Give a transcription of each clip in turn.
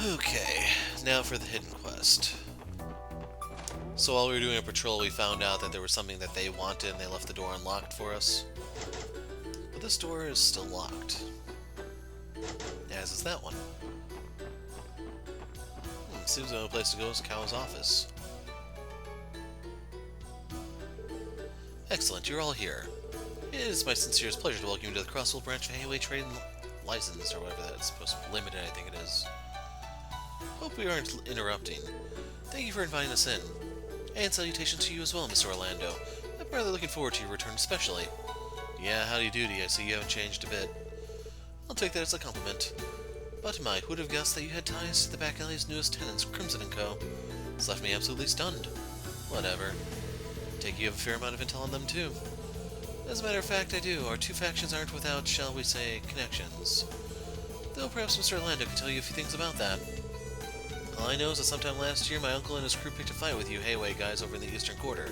Okay, now for the hidden quest. So while we were doing a patrol, we found out that there was something that they wanted and they left the door unlocked for us. But this door is still locked. As is that one. Seems the only place to go is Cow's office. Excellent, you're all here. It is my sincerest pleasure to welcome you to the Crossbell branch of Heiyue Trade and License, or whatever that's supposed to be, limited, I think it is. Hope we aren't interrupting. Thank you for inviting us in. And salutations to you as well, Mr. Orlando. I'm rather looking forward to your return especially. Yeah, howdy doody, I see you haven't changed a bit. I'll take that as a compliment. But my, who would have guessed that you had ties to the back alley's newest tenants, Crimson & Co. It's left me absolutely stunned. Whatever. Take you have a fair amount of intel on them too. As a matter of fact, I do. Our two factions aren't without, shall we say, connections. Though perhaps Mr. Orlando could tell you a few things about that. All I know is that sometime last year, my uncle and his crew picked a fight with you Heiyue guys over in the Eastern Quarter.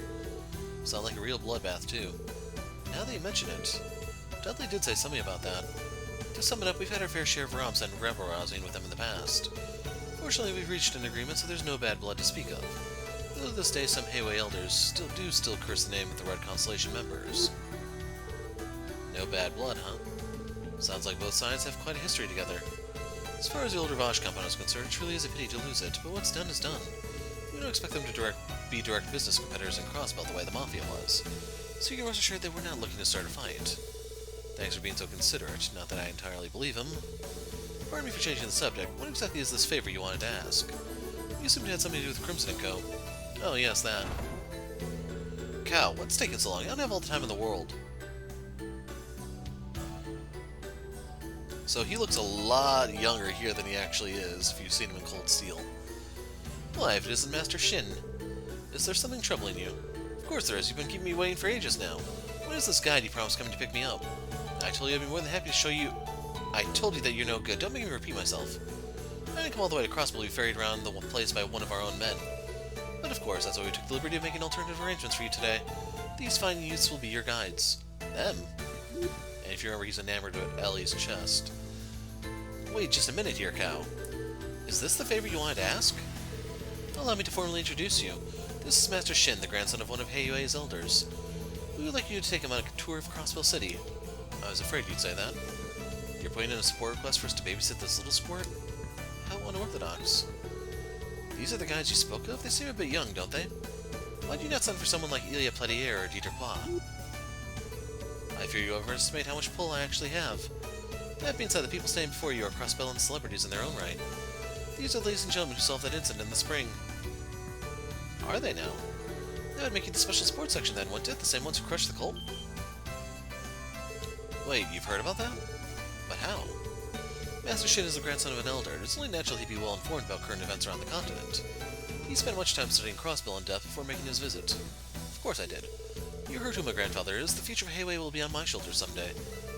Sound like a real bloodbath, too. Now that you mention it, Dudley did say something about that. To sum it up, we've had our fair share of romps and rebel-rousing with them in the past. Fortunately, we've reached an agreement, so there's no bad blood to speak of. Though to this day, some Heiyue elders still curse the name of the Red Constellation members. No bad blood, huh? Sounds like both sides have quite a history together. As far as the older Vosh compound is concerned, it truly is a pity to lose it, but what's done is done. We don't expect them to be direct business competitors in Crossbell the way the Mafia was, so you can rest assured that we're not looking to start a fight. Thanks for being so considerate, not that I entirely believe him. Pardon me for changing the subject, what exactly is this favor you wanted to ask? You assumed it had something to do with Crimson & Co. Oh yes, that. Cow, what's taking so long? I don't have all the time in the world. So he looks a lot younger here than he actually is, if you've seen him in Cold Steel. Why, if it isn't Master Shin. Is there something troubling you? Of course there is, you've been keeping me waiting for ages now. When is this guide you promised coming to pick me up? I told you I'd be more than happy to show you... I told you that you're no good, don't make me repeat myself. I didn't come all the way to Crossbell to be ferried around the place by one of our own men. But of course, that's why we took the liberty of making alternative arrangements for you today. These fine youths will be your guides. Them? And if you remember, he's enamored with Elie's chest. Wait just a minute here, Cow. Is this the favor you wanted to ask? Allow me to formally introduce you. This is Master Shin, the grandson of one of Heiyue's elders. We would like you to take him on a tour of Crossbell City. I was afraid you'd say that. You're putting in a support request for us to babysit this little squirt? How unorthodox. These are the guys you spoke of? They seem a bit young, don't they? Why'd you not send for someone like Elie Pletier or Dieter Pla? I fear you overestimate how much pull I actually have. That being said, the people standing before you are Crossbell celebrities in their own right. These are the ladies and gentlemen who solved that incident in the spring. Are they now? That would make you the special sports section then, wouldn't it? The same ones who crushed the cult? Wait, you've heard about that? But how? Master Shin is the grandson of an elder. It's only natural he'd be well informed about current events around the continent. He spent much time studying Crossbell in depth before making his visit. Of course I did. You heard who my grandfather is. The future of Heiyue will be on my shoulders someday.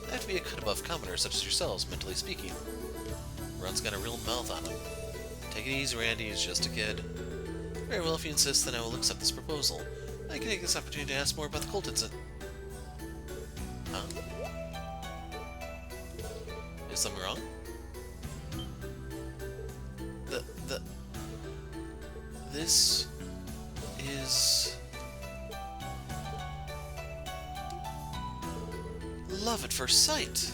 I have to be a cut-above commoner such as yourselves, mentally speaking. Run's got a real mouth on him. Take it easy, Randy. He's just a kid. Very well, if you insist, then I will accept this proposal. I can take this opportunity to ask more about the cult incident. Huh? Is something wrong? This is... love at first sight.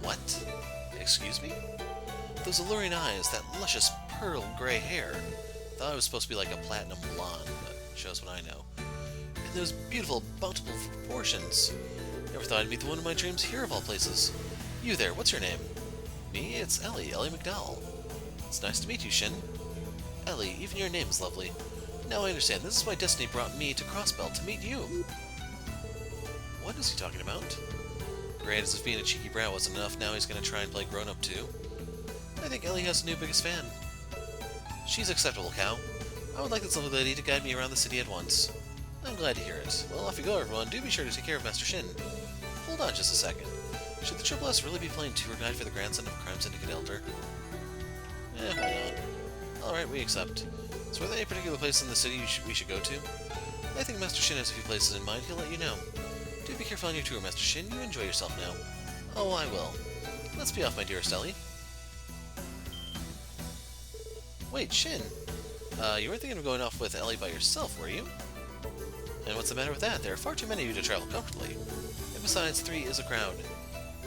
What? Excuse me? Those alluring eyes, that luscious pearl gray hair. Thought I was supposed to be like a platinum blonde, but shows what I know. And those beautiful, bountiful proportions. Never thought I'd meet the one of my dreams here of all places. You there, what's your name? Me? It's Elie McDowell. It's nice to meet you, Shin. Elie, even your name is lovely. Now I understand, this is why destiny brought me to Crossbell, to meet you. What is he talking about? Great, as if being a cheeky brat wasn't enough, now he's gonna try and play grown-up too. I think Elie has a new biggest fan. She's acceptable, Cow. I would like this lovely lady to guide me around the city at once. I'm glad to hear it. Well, off you go, everyone. Do be sure to take care of Master Shin. Hold on just a second. Should the Triple S really be playing tour guide for the grandson of a crime syndicate elder? Hold on. Alright, we accept. So are there any particular place in the city we should go to? I think Master Shin has a few places in mind. He'll let you know. Do be careful on your tour, Master Shin. You enjoy yourself now. Oh, I will. Let's be off, my dearest Elie. Wait, Shin! You weren't thinking of going off with Elie by yourself, were you? And what's the matter with that? There are far too many of you to travel comfortably. And besides, 3 is a crowd.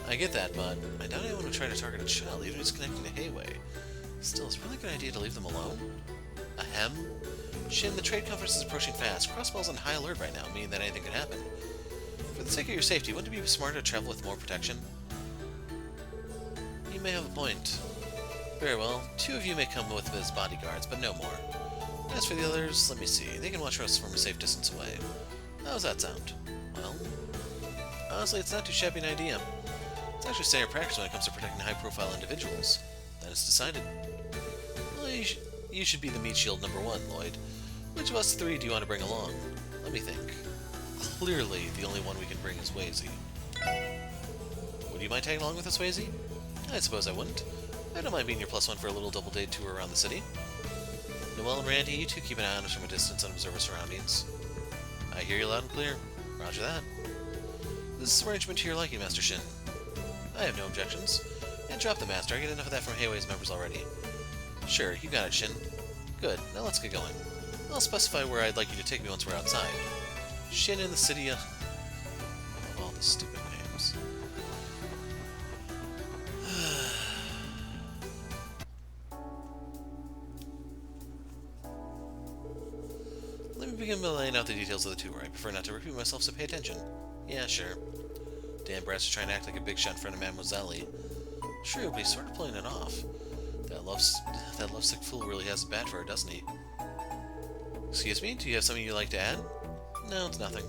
I get that, but I doubt anyone would try to target a child, even if it's connecting to Heiyue. Still, it's a really good idea to leave them alone. Ahem. Shin, the trade conference is approaching fast. Crossbell's on high alert right now, meaning that anything could happen. For the sake of your safety, wouldn't it be smarter to travel with more protection? You may have a point. Very well. 2 of you may come with as bodyguards, but no more. As for the others, let me see. They can watch us from a safe distance away. How's that sound? Well, honestly, it's not too shabby an idea. It's actually standard practice when it comes to protecting high-profile individuals. Then it's decided. Well, you should be the meat shield number 1, Lloyd. Which of us 3 do you want to bring along? Let me think. Clearly, the only one we can bring is Swayze. Would you mind tagging along with us, Swayze? I suppose I wouldn't. I don't mind being your +1 for a little double-day tour around the city. Noel and Randy, you two keep an eye on us from a distance and observe our surroundings. I hear you loud and clear. Roger that. This is arrangement to your liking, Master Shin. I have no objections. And drop the Master, I get enough of that from Heiyue's members already. Sure, you got it, Shin. Good, now let's get going. I'll specify where I'd like you to take me once we're outside. Shin in the city of all the stupid names. Let me begin by laying out the details of the tour. I prefer not to repeat myself, so pay attention. Yeah, sure. Damn brats are trying to act like a big shot in front of Mademoiselle Elie. True, but he's sort of pulling it off. That lovesick fool really has it bad for her, doesn't he? Excuse me, do you have something you'd like to add? No, it's nothing.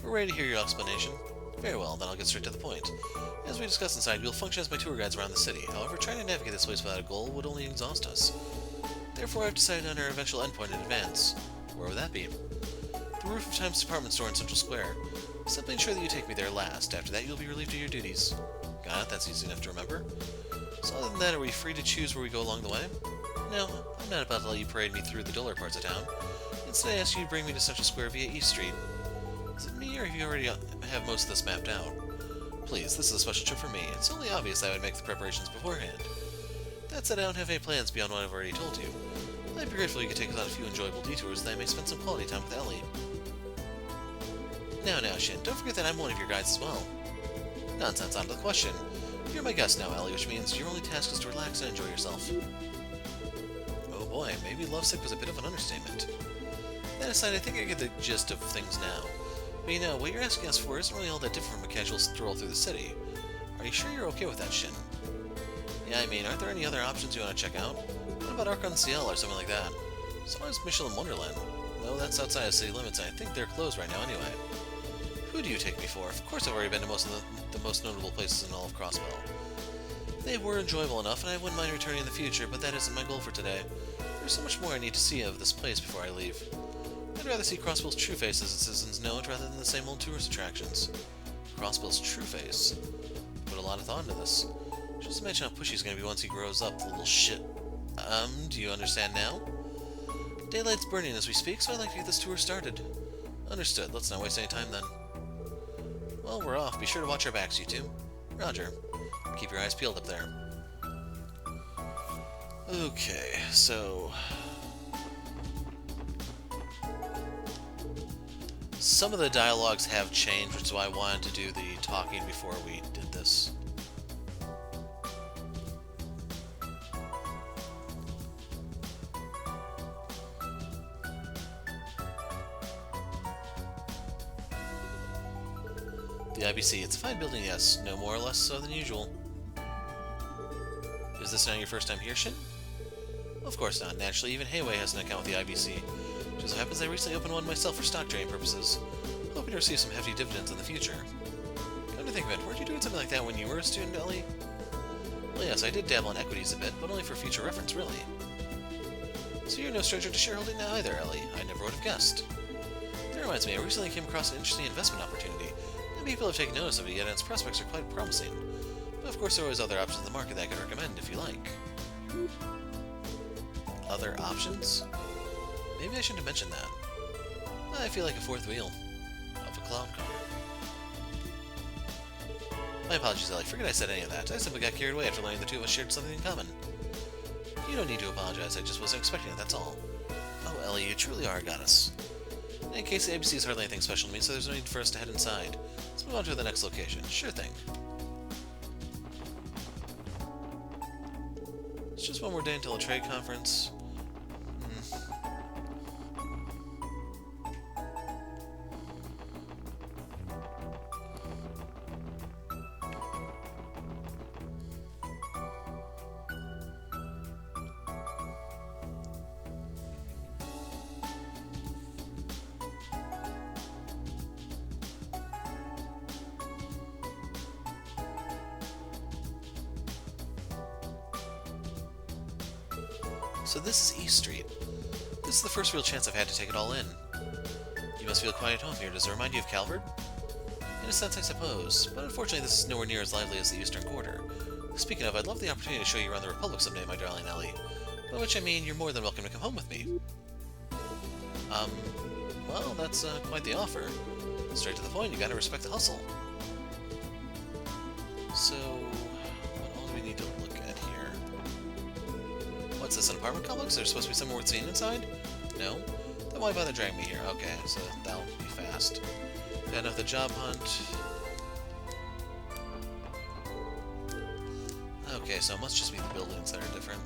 We're ready to hear your explanation. Very well, then I'll get straight to the point. As we discussed inside, we'll function as my tour guides around the city. However, trying to navigate this place without a goal would only exhaust us. Therefore, I've decided on our eventual endpoint in advance. Where would that be? The roof of Time's department store in Central Square. Simply ensure that you take me there last. After that, you'll be relieved of your duties. Got it? That's easy enough to remember. So other than that, are we free to choose where we go along the way? No, I'm not about to let you parade me through the duller parts of town. Instead, I ask you to bring me to Central Square via East Street. Is it me, or have you already have most of this mapped out? Please, this is a special trip for me. It's only obvious I would make the preparations beforehand. That said, I don't have any plans beyond what I've already told you. I'd be grateful if you could take us on a few enjoyable detours, that I may spend some quality time with Elie. Now, Shin, don't forget that I'm one of your guides as well. Nonsense, on to the question. You're my guest now, Elie, which means your only task is to relax and enjoy yourself. Oh boy, maybe lovesick was a bit of an understatement. That aside, I think I get the gist of things now. But you know, what you're asking us for isn't really all that different from a casual stroll through the city. Are you sure you're okay with that, Shin? Yeah, I mean, aren't there any other options you want to check out? What about Arc-on-Ciel or something like that? So is Michelin Wonderland? No, that's outside of city limits, and I think they're closed right now anyway. Who do you take me for? Of course I've already been to most of the most notable places in all of Crossbell. They were enjoyable enough, and I wouldn't mind returning in the future, but that isn't my goal for today. There's so much more I need to see of this place before I leave. I'd rather see Crossbell's true face as its citizens know it, rather than the same old tourist attractions. Crossbell's true face? Put a lot of thought into this. Just imagine how pushy he's gonna be once he grows up, the little shit. Do you understand now? Daylight's burning as we speak, so I'd like to get this tour started. Understood. Let's not waste any time then. Well, we're off. Be sure to watch our backs, you two. Roger. Keep your eyes peeled up there. Okay, so... some of the dialogues have changed, which is why I wanted to do the talking before we did this. The IBC, it's a fine building, yes. No more or less so than usual. Is this now your first time here, Shin? Of course not. Naturally, even Heiyue has an account with the IBC. Just so happens I recently opened one myself for stock trading purposes. Hoping to receive some hefty dividends in the future. Come to think of it, weren't you doing something like that when you were a student, Elie? Well, yes, I did dabble in equities a bit, but only for future reference, really. So you're no stranger to shareholding now either, Elie. I never would have guessed. That reminds me, I recently came across an interesting investment opportunity. People have taken notice of it yet, and its prospects are quite promising. But of course, there are always other options in the market that I could recommend if you like. Other options? Maybe I shouldn't have mentioned that. I feel like a fourth wheel of a clown car. My apologies, Elie. Forget I said any of that. I simply got carried away after learning the two of us shared something in common. You don't need to apologize, I just wasn't expecting it, that's all. Oh, Elie, you truly are a goddess. In any case, the ABC is hardly anything special to me, so there's no need for us to head inside. Let's move on to the next location. Sure thing. It's just one more day until a trade conference. So this is East Street. This is the first real chance I've had to take it all in. You must feel quite at home here. Does it remind you of Calvert? In a sense, I suppose, but unfortunately this is nowhere near as lively as the Eastern Quarter. Speaking of, I'd love the opportunity to show you around the Republic someday, my darling Elie. By which I mean, you're more than welcome to come home with me. Well, that's quite the offer. Straight to the point, you gotta respect the hustle. So, what all do we need to look at here? What's this, an apartment complex? There's supposed to be somewhere worth seeing inside? No? Then why bother dragging me here? Okay, so that'll be fast. Got enough of the job hunt. Okay, so it must just be the buildings that are different.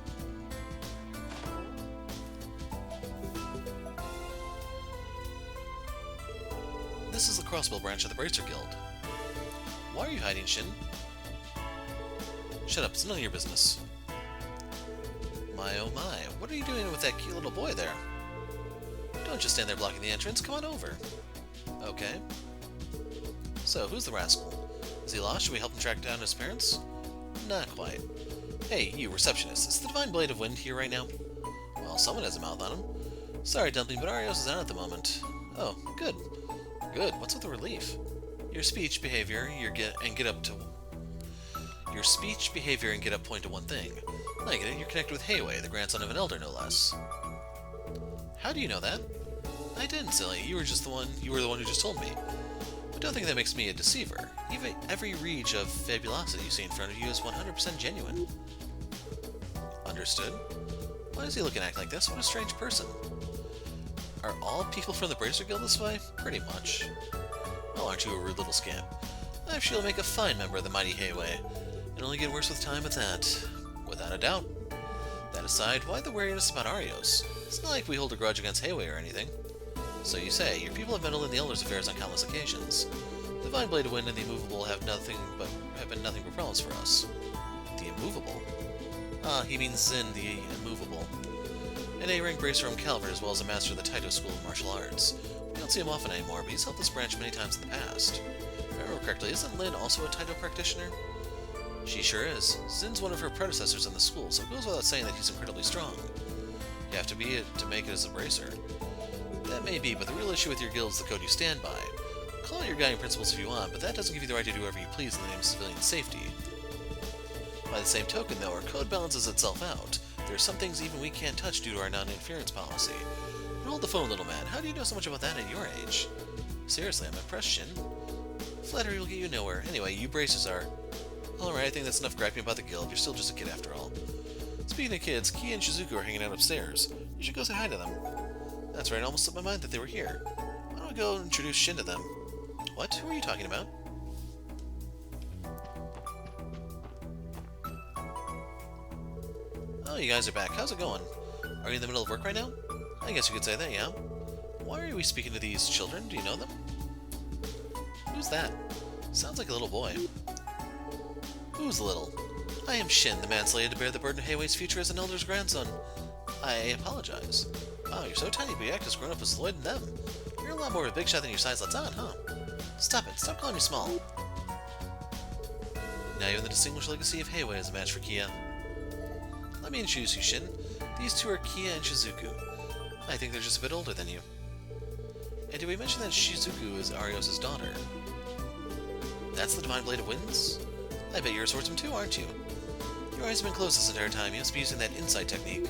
This is the Crossbell branch of the Bracer Guild. Why are you hiding, Shin? Shut up, it's none of your business. My oh my, what are you doing with that cute little boy there? Don't just stand there blocking the entrance, come on over. Okay. So, who's the rascal? Is he lost? Should we help him track down his parents? Not quite. Hey, you receptionist, is the Divine Blade of Wind here right now? Well, someone has a mouth on him. Sorry, Dumpling, but Arios is out at the moment. Oh, good. Good, what's with the relief? Your speech, behavior, and get up point to one thing. I get it, you're connected with Heiyue, the grandson of an elder, no less. How do you know that? I didn't, silly. You were the one who just told me. But don't think that makes me a deceiver. Even every reach of fabulosity you see in front of you is 100% genuine. Understood. Why does he look and act like this? What a strange person. Are all people from the Bracer Guild this way? Pretty much. Well, aren't you a rude little scamp? I'm sure you'll make a fine member of the mighty Heiyue. It'll only get worse with time at that. Without a doubt. That aside, why the wariness about Arios? It's not like we hold a grudge against Heiyue or anything. So you say, your people have meddled in the Elder's affairs on countless occasions. The Divine Blade of Wind and the Immovable have been nothing but problems for us. The Immovable? Ah, he means Zin, the Immovable. An A-rank bracer from Calvert, as well as a master of the Taito School of Martial Arts. We don't see him often anymore, but he's helped this branch many times in the past. If I remember correctly, isn't Lin also a Taito practitioner? She sure is. Zin's one of her predecessors in the school, so it goes without saying that he's incredibly strong. You have to be it to make it as a bracer. That may be, but the real issue with your guild is the code you stand by. Call it your guiding principles if you want, but that doesn't give you the right to do whatever you please in the name of civilian safety. By the same token, though, our code balances itself out. There are some things even we can't touch due to our non-interference policy. But hold the phone, little man. How do you know so much about that at your age? Seriously, I'm impressed, Shin. Flattery will get you nowhere. Anyway, you bracers are... Alright, I think that's enough griping about the guild. You're still just a kid after all. Speaking of kids, Kia and Shizuku are hanging out upstairs. You should go say hi to them. That's right, I almost slipped my mind that they were here. Why don't we go introduce Shin to them? What? Who are you talking about? Oh, you guys are back. How's it going? Are you in the middle of work right now? I guess you could say that, yeah. Why are we speaking to these children? Do you know them? Who's that? Sounds like a little boy. Who's little? I am Shin, the man slated to bear the burden of Heiyue's future as an elder's grandson. I apologize. Wow, you're so tiny, but you act as grown up as Lloyd and them. You're a lot more of a big shot than your size lets on, huh? Stop it. Stop calling me small. Now you're in the distinguished legacy of Heiyue as a match for Kia. Let me introduce you, Shin. These two are Kia and Shizuku. I think they're just a bit older than you. And did we mention that Shizuku is Arios' daughter? That's the Divine Blade of Winds? I bet you're a swordsman too, aren't you? Your eyes have been closed this entire time. You must be using that insight technique.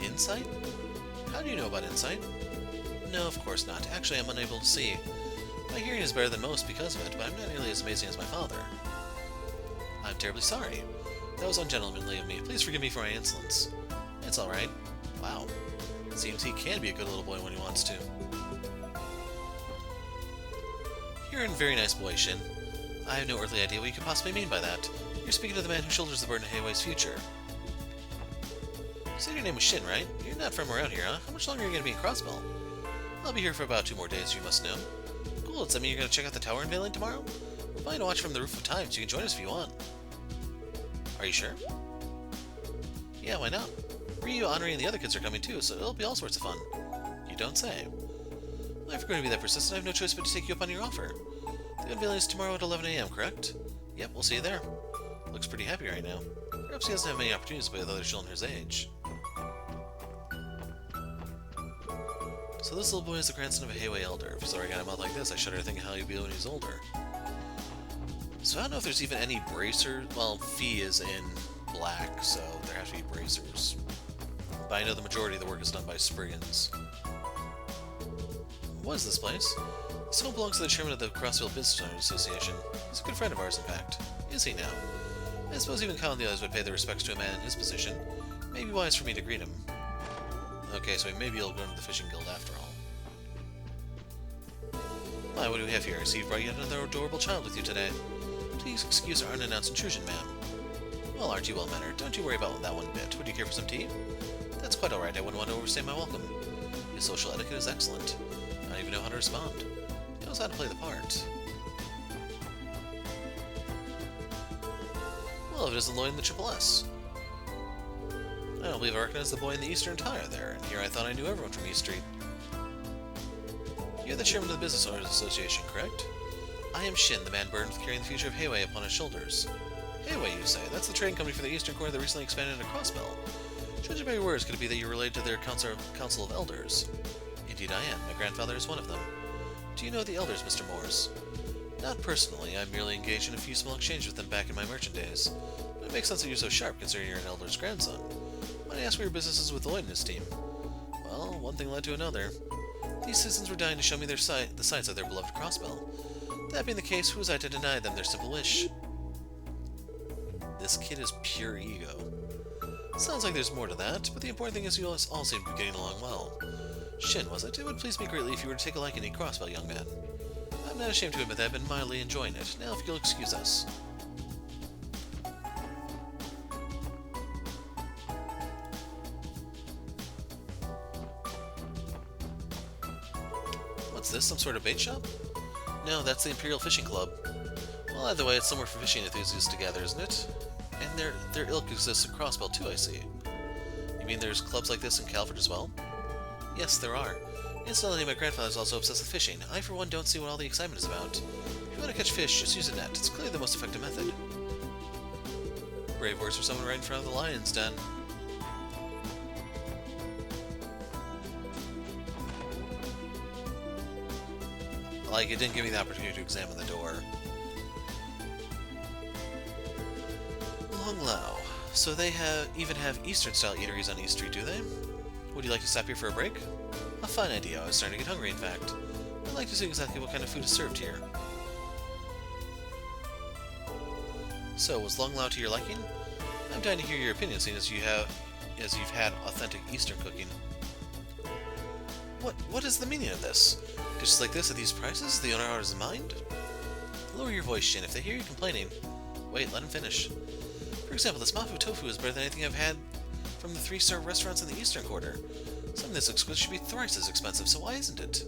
Insight? How do you know about insight? No, of course not. Actually, I'm unable to see. My hearing is better than most because of it, but I'm not nearly as amazing as my father. I'm terribly sorry. That was ungentlemanly of me. Please forgive me for my insolence. It's alright. Wow. Seems he can be a good little boy when he wants to. You're a very nice boy, Shin. I have no earthly idea what you could possibly mean by that. You're speaking to the man who shoulders the burden of Heiyue's future. You said your name was Shin, right? You're not from around here, huh? How much longer are you going to be in Crossbell? I'll be here for about 2 more days, you must know. Cool, does that mean you're going to check out the tower unveiling tomorrow? We're planning to watch from the Roof of Time, so you can join us if you want. Are you sure? Yeah, why not? Ryu, Honoree, and the other kids are coming too, so it'll be all sorts of fun. You don't say. Well, if you're going to be that persistent, I have no choice but to take you up on your offer. The unveiling is tomorrow at 11 AM, correct? Yep, we'll see you there. Looks pretty happy right now. Perhaps he doesn't have many opportunities to play with other children his age. So this little boy is the grandson of a Heiyue elder. If he's already got a mouth like this, I shudder to think of how he'll be when he's older. So I don't know if there's even any bracers. Well, Fee is in black, so there have to be bracers. But I know the majority of the work is done by Spriggans. What is this place? This home belongs to the chairman of the Crossbell Business Owners Association. He's a good friend of ours, in fact. Is he now? I suppose even Kyle and the others would pay their respects to a man in his position. Maybe wise for me to greet him. Okay, so maybe he'll go into the fishing guild after all. Hi, what do we have here? I see you brought yet another adorable child with you today. Please excuse our unannounced intrusion, ma'am. Well, aren't you well-mannered? Don't you worry about that one bit. Would you care for some tea? That's quite alright. I wouldn't want to overstay my welcome. His social etiquette is excellent. I don't even know how to respond. He knows how to play the part. Well, if it isn't Lloyd in the Triple S. I don't believe I recognize the boy in the Eastern attire there, and here I thought I knew everyone from East Street. You're the chairman of the Business Owners Association, correct? I am Shin, the man burdened with carrying the future of Heiyue upon his shoulders. Heiyue, you say? That's the trading company for the Eastern Corner that recently expanded into Crossbell. Judging by your words, could it be that you're related to their Council of Elders? Indeed I am. My grandfather is one of them. Do you know the Elders, Mr. Moores? Not personally. I merely engaged in a few small exchanges with them back in my merchant days. But it makes sense that you're so sharp, considering you're an Elder's grandson. Might I ask where your business is with Lloyd and his team? Well, one thing led to another. These citizens were dying to show me the sights of their beloved Crossbell. That being the case, who was I to deny them their simple wish? This kid is pure ego. Sounds like there's more to that, but the important thing is you all seem to be getting along well. Shin, was it? It would please me greatly if you were to take a liking to Crossbell, young man. I'm not ashamed to admit that I've been mildly enjoying it. Now, if you'll excuse us. What's this, some sort of bait shop? No, that's the Imperial Fishing Club. Well, either way, it's somewhere for fishing enthusiasts to gather, isn't it? And their ilk exists in Crossbell too, I see. You mean there's clubs like this in Calvert as well? Yes, there are. Incidentally, my grandfather's also obsessed with fishing. I, for one, don't see what all the excitement is about. If you want to catch fish, just use a net. It's clearly the most effective method. Brave words for someone right in front of the lion's den. Like, it didn't give me the opportunity to examine the door. Long Lao. So they even have Eastern-style eateries on East Street, do they? Would you like to stop here for a break? A fine idea. I was starting to get hungry, in fact. I'd like to see exactly what kind of food is served here. So, was Long Lao to your liking? I'm dying to hear your opinion, seeing as you've had authentic Eastern cooking. What is the meaning of this? Dishes like this at these prices? The owner out of his mind? Lower your voice, Shin. If they hear you complaining... Wait, let him finish. For example, this mafu tofu is better than anything I've had from the 3-star restaurants in the Eastern Quarter. Something this exquisite should be thrice as expensive, so why isn't it?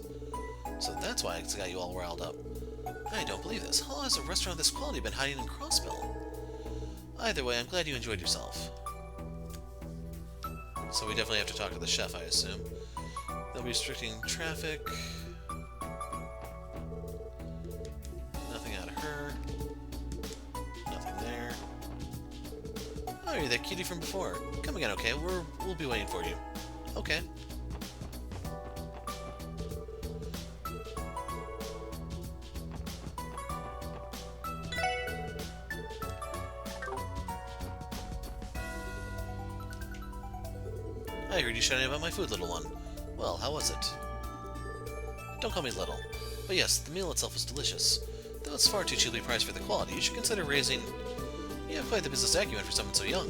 So that's why it's got you all riled up. I don't believe this. How long has a restaurant of this quality been hiding in Crossbell? Either way, I'm glad you enjoyed yourself. So we definitely have to talk to the chef, I assume. They'll be restricting traffic. Nothing out of her. Nothing there. Oh, you're that cutie from before. Come again, okay? We'll be waiting for you. Okay. I heard you shouting about my food, little one. Well, how was it? Don't call me little. But yes, the meal itself was delicious. Though it's far too cheaply priced for the quality, you should consider raising... You have quite the business acumen for someone so young.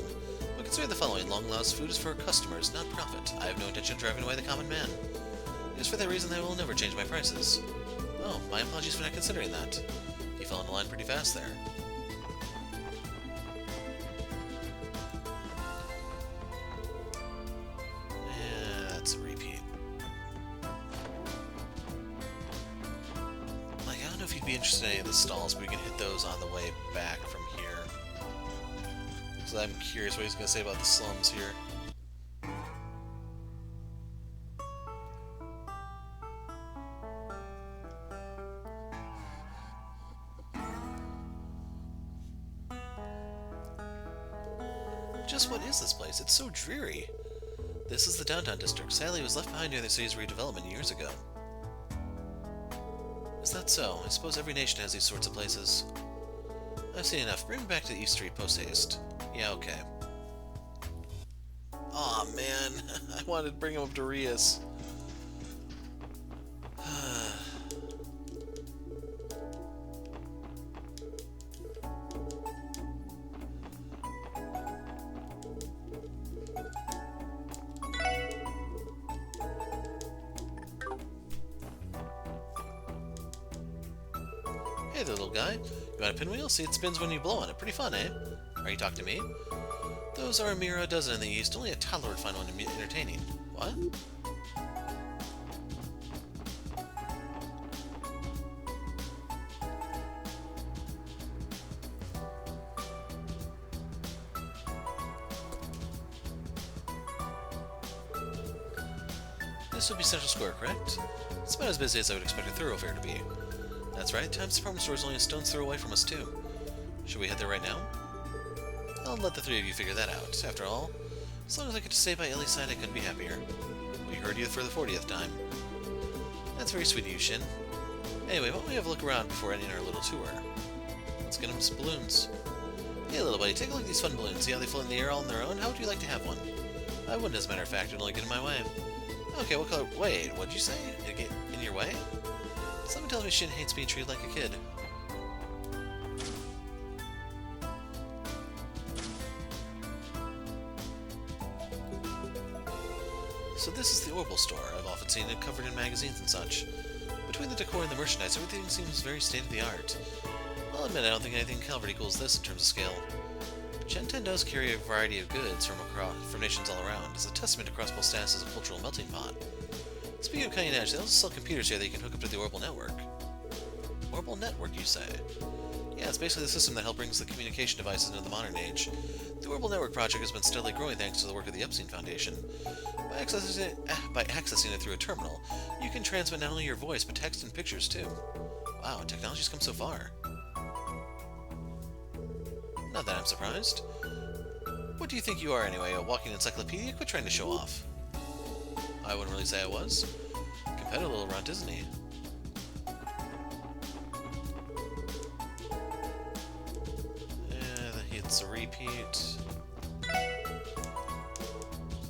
But consider the following. Long-lost food is for customers, not profit. I have no intention of driving away the common man. It is for that reason that I will never change my prices. Oh, my apologies for not considering that. You fell in line pretty fast there. Yeah, that's a repeat. Like, I don't know if you'd be interested in any of the stalls, but we can hit those on the way back from here. So I'm curious what he's going to say about the slums here. Just what is this place? It's so dreary. This is the downtown district. Sadly, it was left behind during the city's redevelopment years ago. Is that so? I suppose every nation has these sorts of places. I've seen enough. Bring me back to the East Street post-haste. Yeah, okay. Aw, man. I wanted to bring him up to Rias. Hey there, little guy. You want a pinwheel? See, it spins when you blow on it. Pretty fun, eh? Are you talking to me? Those are a mira dozen in the East. Only a toddler would find one entertaining. What? This would be Central Square, correct? It's about as busy as I would expect a thoroughfare to be. That's right, Times Department Store is only a stone's throw away from us, too. Should we head there right now? I'll let the three of you figure that out. After all, as long as I get to stay by Elie's side, I couldn't be happier. We heard you for the 40th time. That's very sweet of you, Shin. Anyway, why don't we have a look around before ending our little tour? Let's get him some balloons. Hey, little buddy, take a look at these fun balloons. See how they float in the air all on their own? How would you like to have one? I wouldn't, as a matter of fact. It'd only get in my way. Okay, what color? Wait, what'd you say? It'd get in your way? Someone tells me Shin hates being treated like a kid. So this is the Orbital store. I've often seen it covered in magazines and such. Between the decor and the merchandise, everything seems very state-of-the-art. I'll admit I don't think anything in Calvert equals this in terms of scale. Gen 10 does carry a variety of goods from nations all around, as a testament to Crossbell status as a cultural melting pot. Speaking of cutting edge, they also sell computers here that you can hook up to the Orbital network. Orbital network, you say? Yeah, it's basically the system that helps bring the communication devices into the modern age. The Orbital Network project has been steadily growing thanks to the work of the Epstein Foundation. By accessing it through a terminal, you can transmit not only your voice, but text and pictures too. Wow, technology's come so far. Not that I'm surprised. What do you think you are anyway, a walking encyclopedia? Quit trying to show off. I wouldn't really say I was. Competitive little runt, isn't he? It's a repeat.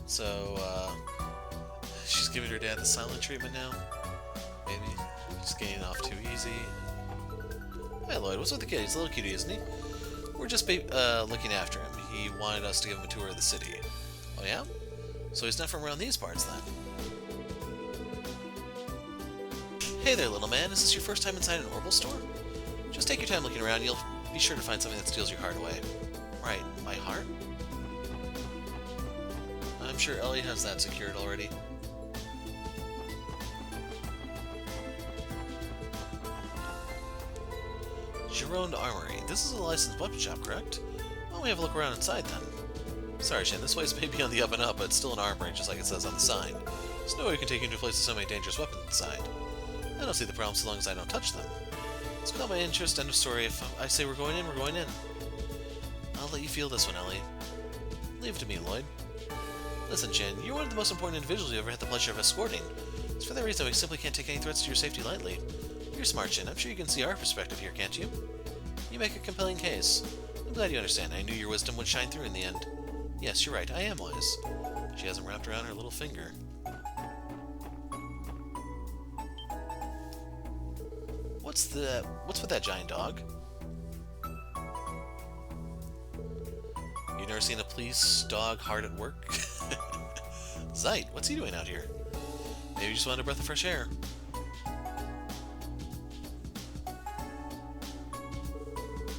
So, she's giving her dad the silent treatment now. Maybe he's getting off too easy. Hey Lloyd, what's with the kid? He's a little cutie, isn't he? We're just looking after him. He wanted us to give him a tour of the city. Oh yeah? So he's not from around these parts then. Hey there, little man. Is this your first time inside an Orbital store? Just take your time looking around. You'll be sure to find something that steals your heart away. Right, my heart? I'm sure Elie has that secured already. Gironde Armory. This is a licensed weapon shop, correct? Why don't we have a look around inside then? Sorry, Shin, this place may be on the up and up, but it's still an armory, just like it says on the sign. There's no way we can take you into places with so many dangerous weapons inside. I don't see the problem so long as I don't touch them. It's caught my interest, end of story. If I say we're going in, we're going in. I'll let you feel this one, Elie. Leave it to me, Lloyd. Listen, Jin, you're one of the most important individuals you ever had the pleasure of escorting. It's for that reason we simply can't take any threats to your safety lightly. You're smart, Jin. I'm sure you can see our perspective here, can't you? You make a compelling case. I'm glad you understand. I knew your wisdom would shine through in the end. Yes, you're right. I am wise. She hasn't wrapped around her little finger. What's with that giant dog? Never seen a police dog hard at work? Zeit, what's he doing out here? Maybe you just wanted a breath of fresh air.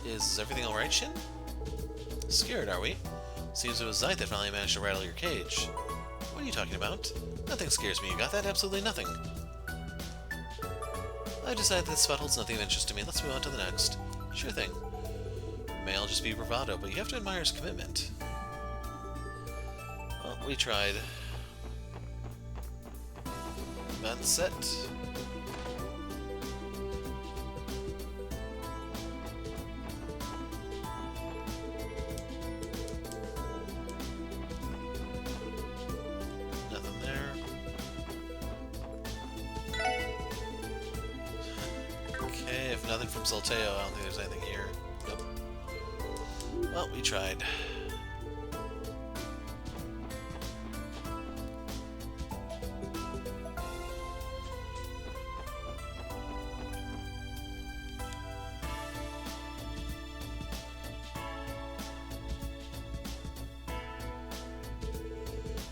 Is everything alright, Shin? Scared, are we? Seems it was Zeit that finally managed to rattle your cage. What are you talking about? Nothing scares me, you got that? Absolutely nothing. I decided this spot holds nothing of interest to me. Let's move on to the next. Sure thing. May all just be bravado, but you have to admire his commitment. Well, we tried. That's set. Nothing there. Okay, if nothing from Salteo, I don't think there's anything here. Nope. Well, we tried.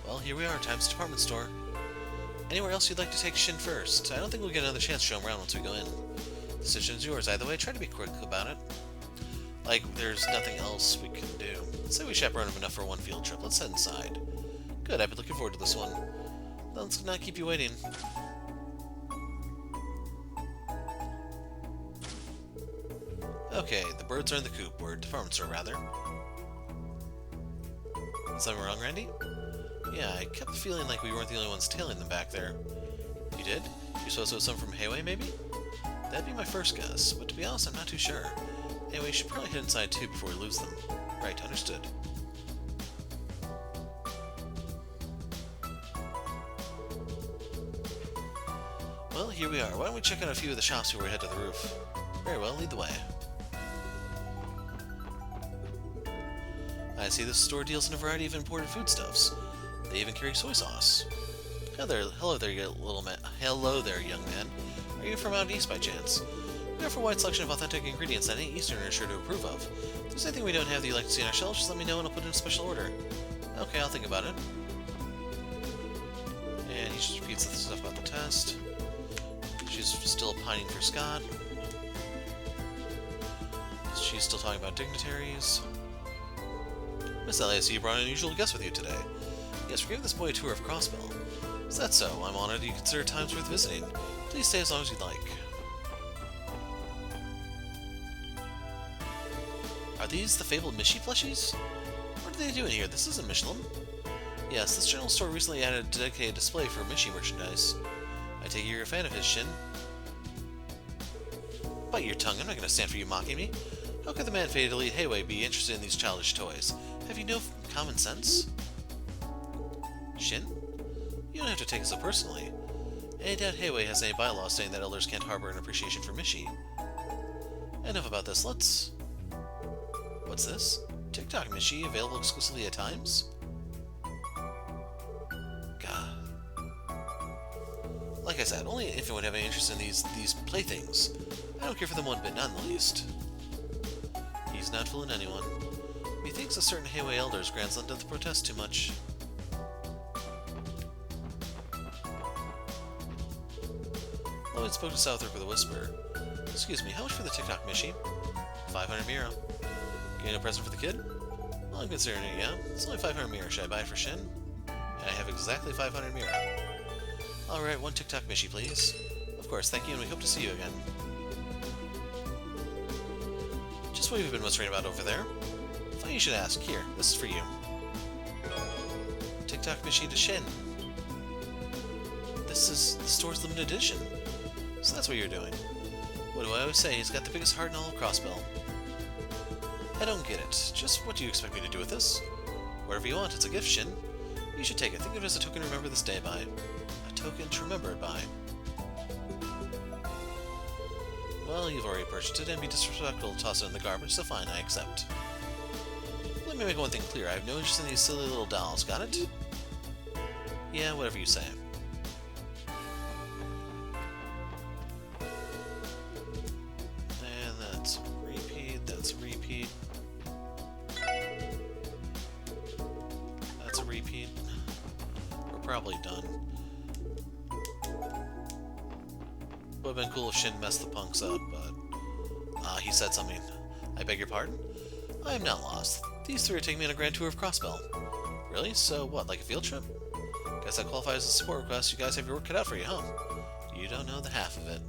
Well, here we are, Time's department store. Anywhere else you'd like to take Shin first? I don't think we'll get another chance to show him around once we go in. The decision's yours either way, try to be quick about it. Like, there's nothing else we can do. Let's say we chaperone him enough for one field trip. Let's head inside. Good, I've been looking forward to this one. Let's not keep you waiting. Okay, the birds are in the coop, or department store, rather. Is something wrong, Randy? Yeah, I kept feeling like we weren't the only ones tailing them back there. You did? You suppose it was some from Heiyue, maybe? That'd be my first guess, but to be honest, I'm not too sure. Anyway, we should probably head inside too before we lose them. Right, understood. Well, here we are. Why don't we check out a few of the shops before we head to the roof? Very well, lead the way. I see this store deals in a variety of imported foodstuffs. They even carry soy sauce. Hello there, little man. Hello there, young man. Are you from out east by chance? We offer a wide selection of authentic ingredients that any Easterner is sure to approve of. If there's anything we don't have that you'd like to see on our shelves, just let me know and I'll put in a special order. Okay, I'll think about it. And he just repeats the stuff about the test. She's still pining for Scott. She's still talking about dignitaries. Miss Elie, I see you brought an unusual guest with you today. Yes, we're giving this boy a tour of Crossbell. Is that so? I'm honored you consider time's worth visiting. Please stay as long as you'd like. Are these the fabled Mishi plushies? What are they doing here? This isn't Michelin. Yes, this general store recently added a dedicated display for Mishi merchandise. I take it you're a fan of his, Shin. Bite your tongue, I'm not going to stand for you mocking me. How could the man fated elite Heiyue be interested in these childish toys? Have you no common sense? Shin? You don't have to take it so personally. Any doubt Heiyue has any bylaw saying that elders can't harbor an appreciation for Mishi. Enough about this, let's... What's this? TikTok Mishi, available exclusively at times? God. Like I said, only if it would have any interest in these playthings. I don't care for them one bit, not in the least. He's not fooling anyone. Methinks a certain Heiyue elder's grandson doth protest too much. Oh, it spoke to Southwark with a whisper. Excuse me, how much for the TikTok Mishi? 500 mira. Getting a present for the kid? Well, I'm considering it, yeah. It's only 500 mira. Should I buy it for Shin? And I have exactly 500 mira. Alright, one TikTok Mishi, please. Of course, thank you, and we hope to see you again. Just what have you been whispering about over there? Funny you should ask. Here, this is for you. TikTok Mishi to Shin. This is the store's limited edition. So that's what you're doing. What do I always say? He's got the biggest heart in all of Crossbell. I don't get it. Just what do you expect me to do with this? Whatever you want, it's a gift, Shin. You should take it. Think of it as a token to remember this day by. A token to remember it by. Well, you've already purchased it, and be disrespectful to toss it in the garbage, so fine, I accept. Let me make one thing clear. I have no interest in these silly little dolls, got it? Yeah, whatever you say. And that's repeat, that's repeat. probably done. Would have been cool if Shin messed the punks up, but... he said something. I beg your pardon? I am not lost. These three are taking me on a grand tour of Crossbell. Really? So what, like a field trip? Guess that qualifies as a support request. You guys have your work cut out for you, huh? You don't know the half of it.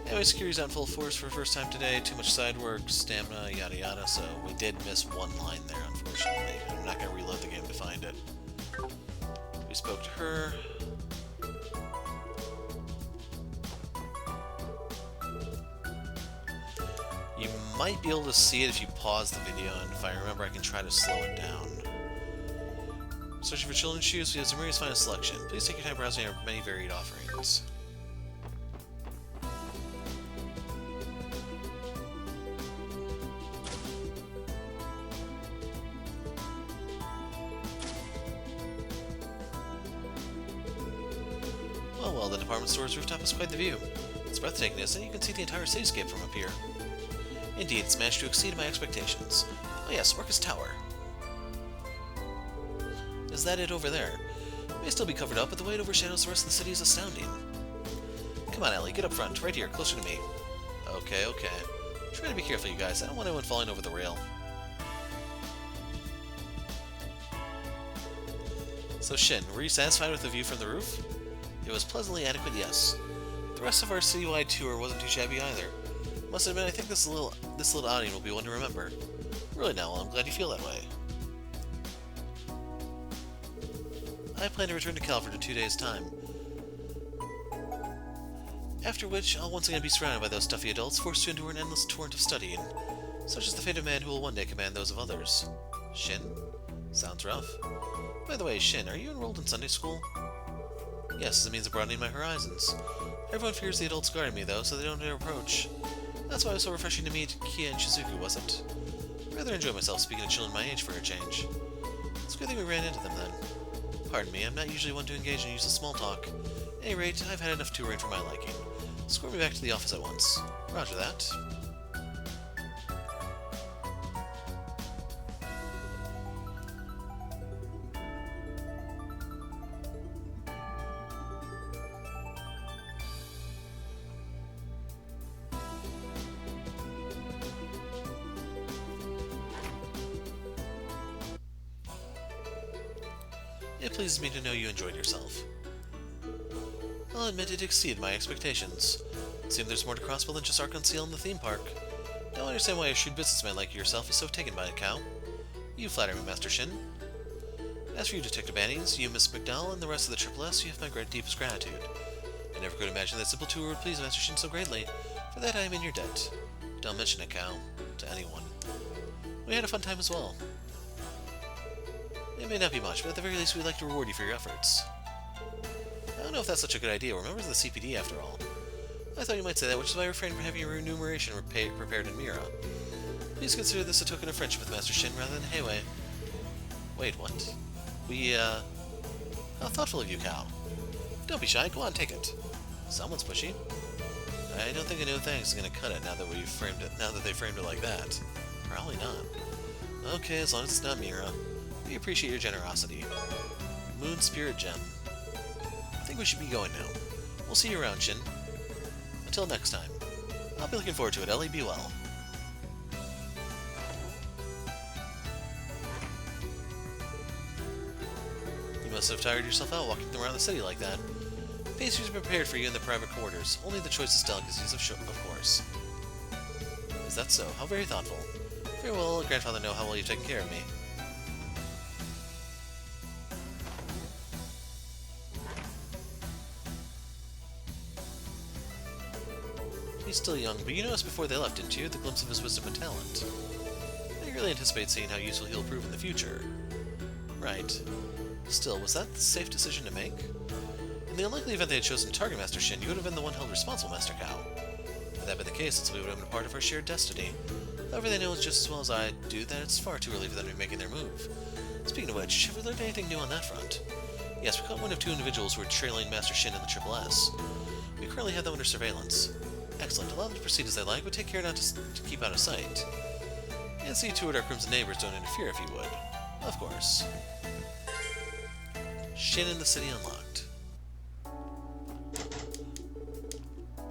Anyway, security's out in full force for the first time today. Too much side work, stamina, yada yada, so we did miss one line there, unfortunately. I'm not going to reload the game to find it. We spoke to her. You might be able to see it if you pause the video, and if I remember, I can try to slow it down. Searching for children's shoes, we have Zamiria's finest selection. Please take your time browsing our many varied offerings. Well, the department store's rooftop is quite the view. It's breathtaking, isn't it? You can see the entire cityscape from up here. Indeed, it's managed to exceed my expectations. Oh yes, Orcus Tower. Is that it over there? It may still be covered up, but the way it overshadows the rest of the city is astounding. Come on, Elie, get up front, right here, closer to me. Okay. Try to be careful, you guys. I don't want anyone falling over the rail. So Shin, were you satisfied with the view from the roof? It was pleasantly adequate, yes. The rest of our citywide tour wasn't too shabby either. Must admit, I think this little outing will be one to remember. Really now, well, I'm glad you feel that way. I plan to return to Calvert in 2 days' time. After which, I'll once again be surrounded by those stuffy adults, forced to endure an endless torrent of studying. Such is the fate of man who will one day command those of others. Shin? Sounds rough. By the way, Shin, are you enrolled in Sunday school? Yes, as a means of broadening my horizons. Everyone fears the adults guarding me, though, so they don't dare approach. That's why it was so refreshing to meet Kia and Shizuku, wasn't it? Rather enjoy myself speaking to children my age for a change. It's a good thing we ran into them, then. Pardon me, I'm not usually one to engage in useless small talk. At any rate, I've had enough touring for my liking. Escort me back to the office at once. Roger that. It pleases me to know you enjoyed yourself. I'll admit it exceeded my expectations. It seems there's more to Crossbell than just Arc-en-Ciel and the theme park. Now I understand why a shrewd businessman like yourself is so taken by it, Cow. You flatter me, Master Shin. As for you, Detective Bannies, you, Miss McDowell, and the rest of the Triple S, you have my deepest gratitude. I never could imagine that simple tour would please Master Shin so greatly. For that I am in your debt. Don't mention it, Cow, to anyone. We had a fun time as well. It may not be much, but at the very least we'd like to reward you for your efforts. I don't know if that's such a good idea. We're members of the CPD, after all. I thought you might say that, which is why I refrained from having your remuneration prepared in Mira. Please consider this a token of friendship with Master Shin rather than Heiyue. Wait, what? How thoughtful of you, Cow. Don't be shy, go on, take it. Someone's pushy. I don't think a no thanks is gonna cut it now that they framed it like that. Probably not. Okay, as long as it's not Mira. We appreciate your generosity. Moon Spirit Gem. I think we should be going now. We'll see you around, Shin. Until next time. I'll be looking forward to it. Elie, be well. You must have tired yourself out walking around the city like that. Pastries are prepared for you in the private quarters. Only the choicest delicacies, of course. Is that so? How very thoughtful. Very well, let Grandfather know how well you've taken care of me. He's still young, but you noticed before they left, didn't you, the glimpse of his wisdom and talent? I really anticipate seeing how useful he'll prove in the future. Right. Still, was that the safe decision to make? In the unlikely event they had chosen to target Master Shin, you would have been the one held responsible, Master Cow. Had that been the case, since we would have been a part of our shared destiny. However, they know just as well as I do that it's far too early for them to be making their move. Speaking of which, have we learned anything new on that front? Yes, we caught wind of 2 individuals who were trailing Master Shin and the Triple S. We currently have them under surveillance. Excellent. Allow them to proceed as they like, but take care not to keep out of sight. And see to it our crimson neighbors don't interfere if you would. Of course. Shin in the city unlocked.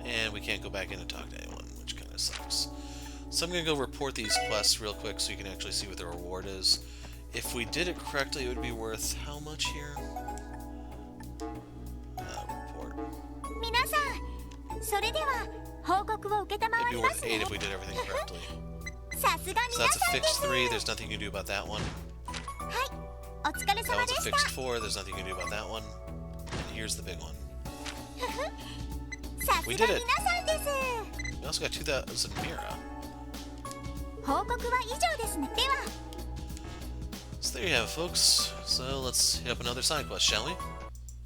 And we can't go back in and talk to anyone, which kind of sucks. So I'm going to go report these quests real quick so you can actually see what the reward is. If we did it correctly, it would be worth how much here? Report. It'd be worth 8 if we did everything correctly. So that's a fixed 3, there's nothing you can do about that one. That one's a fixed 4, there's nothing you can do about that one. And here's the big one. We did it! We also got 2,000 mira. So there you have it, folks. So let's hit up another side quest, shall we?